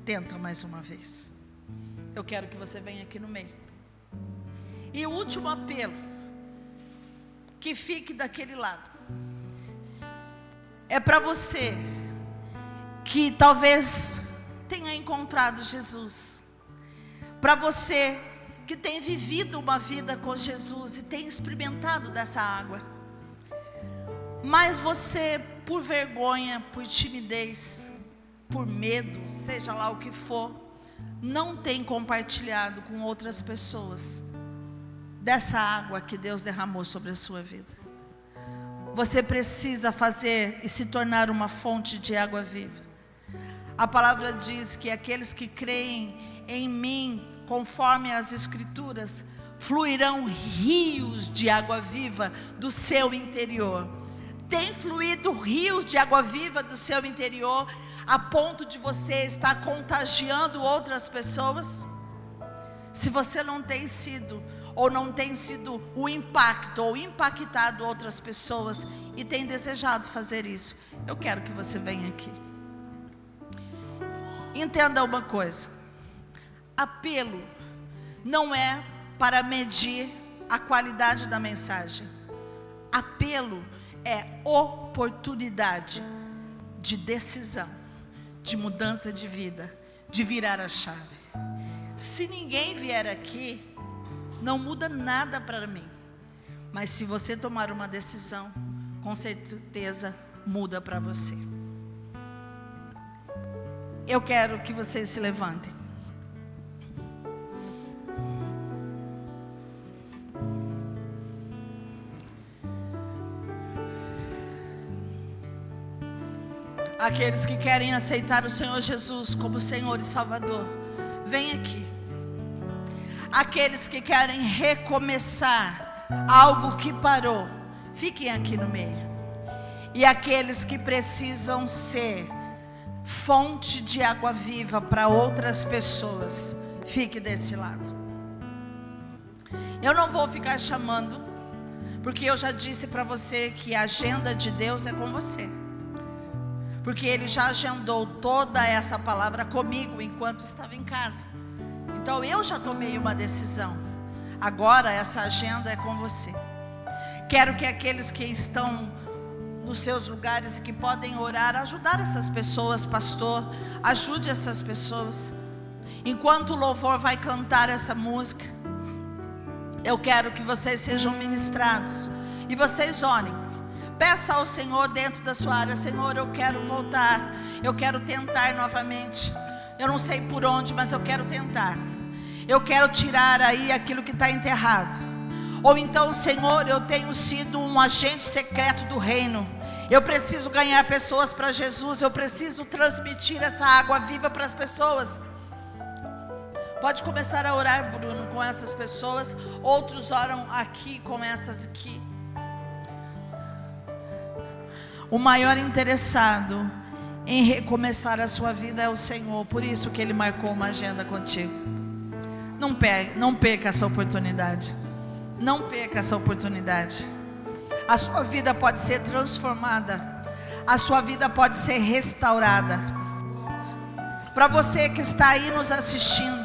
Tenta mais uma vez. Eu quero que você venha aqui no meio. E o último apelo, que fique daquele lado, é para você que talvez tenha encontrado Jesus, para você que tem vivido uma vida com Jesus e tem experimentado dessa água, mas você, por vergonha, por timidez, por medo, seja lá o que for, não tem compartilhado com outras pessoas dessa água que Deus derramou sobre a sua vida. Você precisa fazer e se tornar uma fonte de água viva. A palavra diz que aqueles que creem em mim, conforme as Escrituras, fluirão rios de água viva do seu interior. Tem fluído rios de água viva do seu interior, a ponto de você estar contagiando outras pessoas? Se você não tem sido, ou não tem sido o impacto, ou impactado outras pessoas, e tem desejado fazer isso, eu quero que você venha aqui. Entenda uma coisa: apelo não é para medir a qualidade da mensagem. Apelo é oportunidade de decisão, de mudança de vida, de virar a chave. Se ninguém vier aqui, não muda nada para mim. Mas se você tomar uma decisão, com certeza muda para você. Eu quero que vocês se levantem. Aqueles que querem aceitar o Senhor Jesus como Senhor e Salvador, vem aqui. Aqueles que querem recomeçar algo que parou, fiquem aqui no meio. E aqueles que precisam ser fonte de água viva para outras pessoas, fique desse lado. Eu não vou ficar chamando, porque eu já disse para você que a agenda de Deus é com você. Porque Ele já agendou toda essa palavra comigo enquanto estava em casa. Então eu já tomei uma decisão. Agora essa agenda é com você. Quero que aqueles que estão nos seus lugares e que podem orar, ajudar essas pessoas, pastor, ajude essas pessoas. Enquanto o louvor vai cantar essa música, eu quero que vocês sejam ministrados. E vocês orem. Peça ao Senhor dentro da sua área: Senhor, eu quero voltar, eu quero tentar novamente. Eu não sei por onde, mas eu quero tentar. Eu quero tirar aí aquilo que está enterrado. Ou então, Senhor, eu tenho sido um agente secreto do reino. Eu preciso ganhar pessoas para Jesus. Eu preciso transmitir essa água viva para as pessoas. Pode começar a orar, Bruno, com essas pessoas. Outros oram aqui com essas aqui. O maior interessado em recomeçar a sua vida é o Senhor. Por isso que Ele marcou uma agenda contigo. Não perca essa oportunidade. Não perca essa oportunidade. A sua vida pode ser transformada a sua vida pode ser restaurada. Para você que está aí nos assistindo,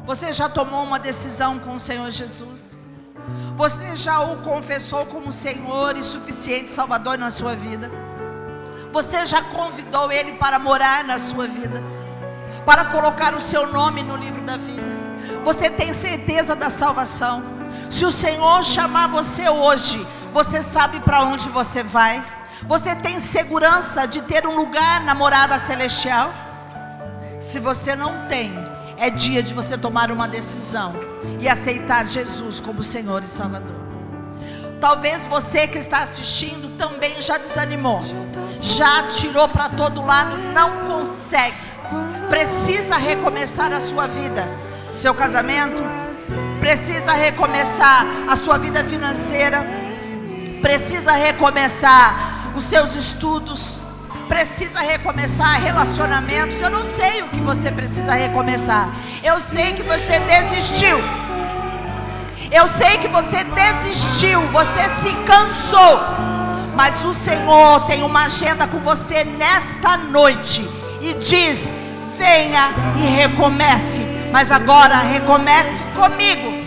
você já tomou uma decisão com o Senhor Jesus? Você já o confessou como Senhor e suficiente Salvador na sua vida? Você já convidou Ele para morar na sua vida, para colocar o seu nome no livro da vida? Você tem certeza da salvação? Se o Senhor chamar você hoje, você sabe para onde você vai? Você tem segurança de ter um lugar na morada celestial? Se você não tem, é dia de você tomar uma decisão e aceitar Jesus como Senhor e Salvador. Talvez você que está assistindo também já desanimou, já atirou para todo lado, não consegue. Precisa recomeçar a sua vida, seu casamento, precisa recomeçar a sua vida financeira, precisa recomeçar os seus estudos, precisa recomeçar relacionamentos. Eu não sei o que você precisa recomeçar. Eu sei que você desistiu. Eu sei que você desistiu, você se cansou. Mas o Senhor tem uma agenda com você nesta noite e diz: venha e recomece. Mas agora recomece comigo.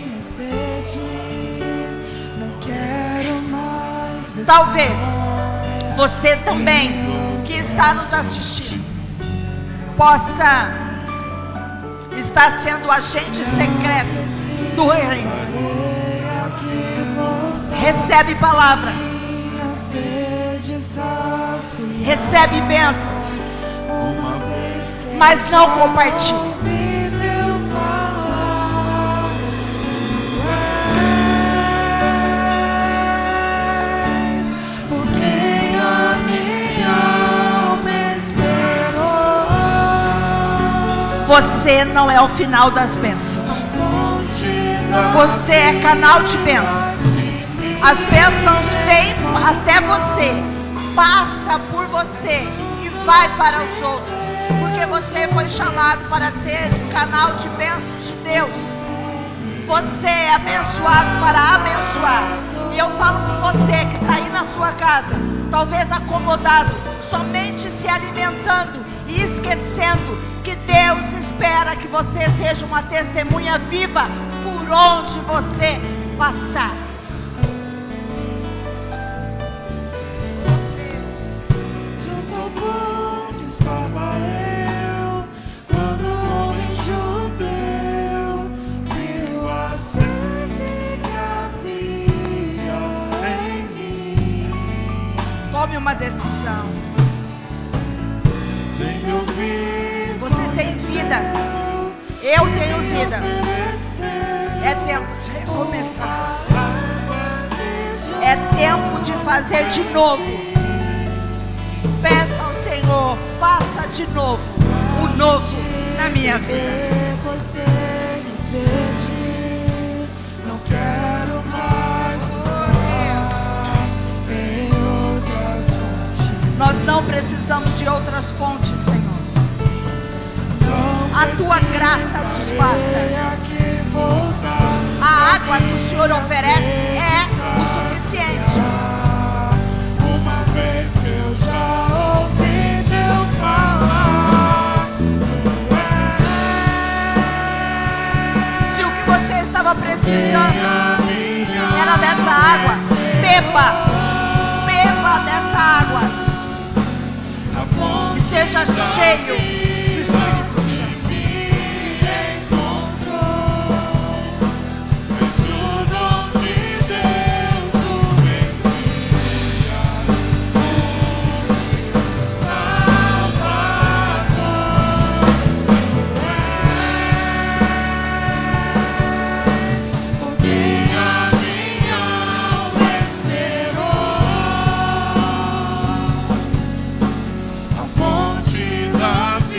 Talvez você também que está nos assistindo possa estar sendo agente secreto do reino. Recebe palavra, recebe bênçãos, mas não compartilha. Você não é o final das bênçãos. Você é canal de bênção. As bênçãos vêm até você, passa por você e vai para os outros, porque você foi chamado para ser um canal de bênçãos de Deus. Você é abençoado para abençoar. E eu falo com você que está aí na sua casa, talvez acomodado, somente se alimentando e esquecendo que Deus espera que você seja uma testemunha viva por onde você passar. Tome uma decisão. Você tem vida, eu tenho vida. É tempo de recomeçar. É tempo de fazer de novo. Peça ao Senhor, faça de novo o novo na minha vida. Não quero mais em outras fontes. Nós não precisamos de outras fontes, Senhor. A tua graça nos basta. A água que o Senhor oferece é o suficiente. Uma vez que eu já ouvi Deus falar, se o que você estava precisando era dessa água, beba dessa água e seja cheio. Fonte da vida.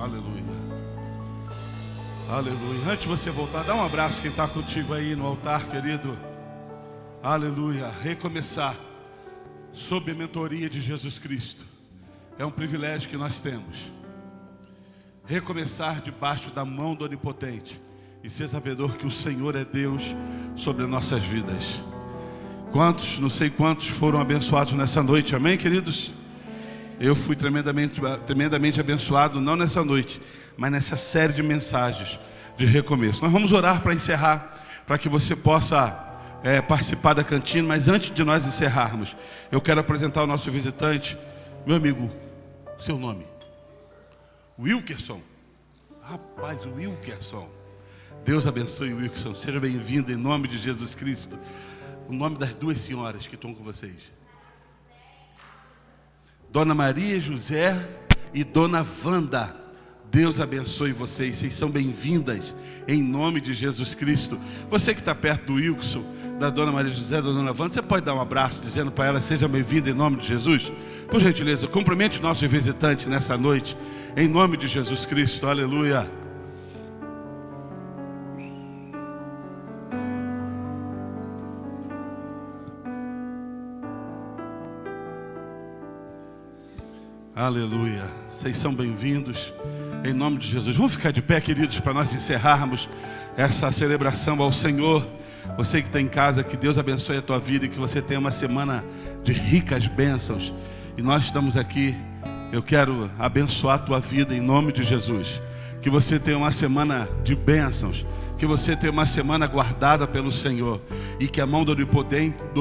Aleluia. Aleluia. Antes de você voltar, dá um abraço quem está contigo aí no altar, querido. Aleluia. Recomeçar sob a mentoria de Jesus Cristo é um privilégio que nós temos. Recomeçar debaixo da mão do Onipotente e ser sabedor que o Senhor é Deus sobre as nossas vidas. Quantos, não sei quantos foram abençoados nessa noite, amém, queridos? Eu fui tremendamente abençoado, não nessa noite, mas nessa série de mensagens de recomeço. Nós vamos orar para encerrar, para que você possa participar da cantina. Mas antes de nós encerrarmos, eu quero apresentar o nosso visitante, meu amigo, seu nome? Wilkerson. Rapaz, o Wilkerson. Deus abençoe o Wilkerson, seja bem-vindo em nome de Jesus Cristo. O nome das duas senhoras que estão com vocês: Dona Maria José e Dona Wanda. Deus abençoe vocês, vocês são bem-vindas em nome de Jesus Cristo. Você que está perto do Wilson, da Dona Maria José, da Dona Wanda, você pode dar um abraço dizendo para ela: seja bem-vinda em nome de Jesus? Por gentileza, cumprimente o nosso visitante nessa noite, em nome de Jesus Cristo, aleluia. Aleluia, vocês são bem-vindos em nome de Jesus. Vamos ficar de pé, queridos, para nós encerrarmos essa celebração ao Senhor. Você que está em casa, que Deus abençoe a tua vida e que você tenha uma semana de ricas bênçãos. E nós estamos aqui, eu quero abençoar a tua vida em nome de Jesus. Que você tenha uma semana de bênçãos, que você tenha uma semana guardada pelo Senhor, e que a mão do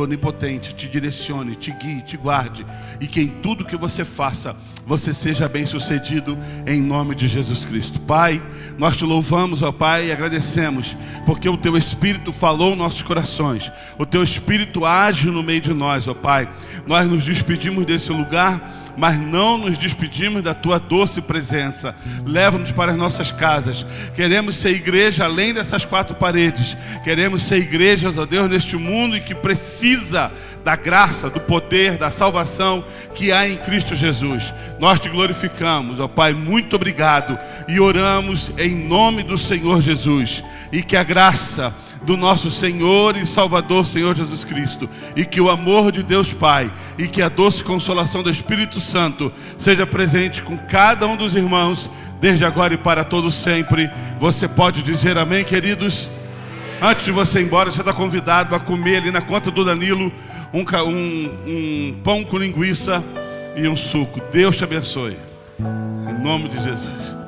Onipotente te direcione, te guie, te guarde, e que em tudo que você faça, você seja bem sucedido em nome de Jesus Cristo. Pai, nós te louvamos, ó Pai, e agradecemos, porque o teu Espírito falou nossos corações, o teu Espírito age no meio de nós, ó Pai. Nós nos despedimos desse lugar, mas não nos despedimos da tua doce presença. Leva-nos para as nossas casas. Queremos ser igreja além dessas quatro paredes. Queremos ser igrejas, ó Deus, neste mundo e que precisa da graça, do poder, da salvação que há em Cristo Jesus. Nós te glorificamos, ó Pai, muito obrigado, e oramos em nome do Senhor Jesus, e que a graça do nosso Senhor e Salvador, Senhor Jesus Cristo, e que o amor de Deus Pai, e que a doce consolação do Espírito Santo seja presente com cada um dos irmãos, desde agora e para todos sempre. Você pode dizer amém, queridos? Antes de você ir embora, você está convidado a comer ali na conta do Danilo um pão com linguiça e um suco. Deus te abençoe, em nome de Jesus.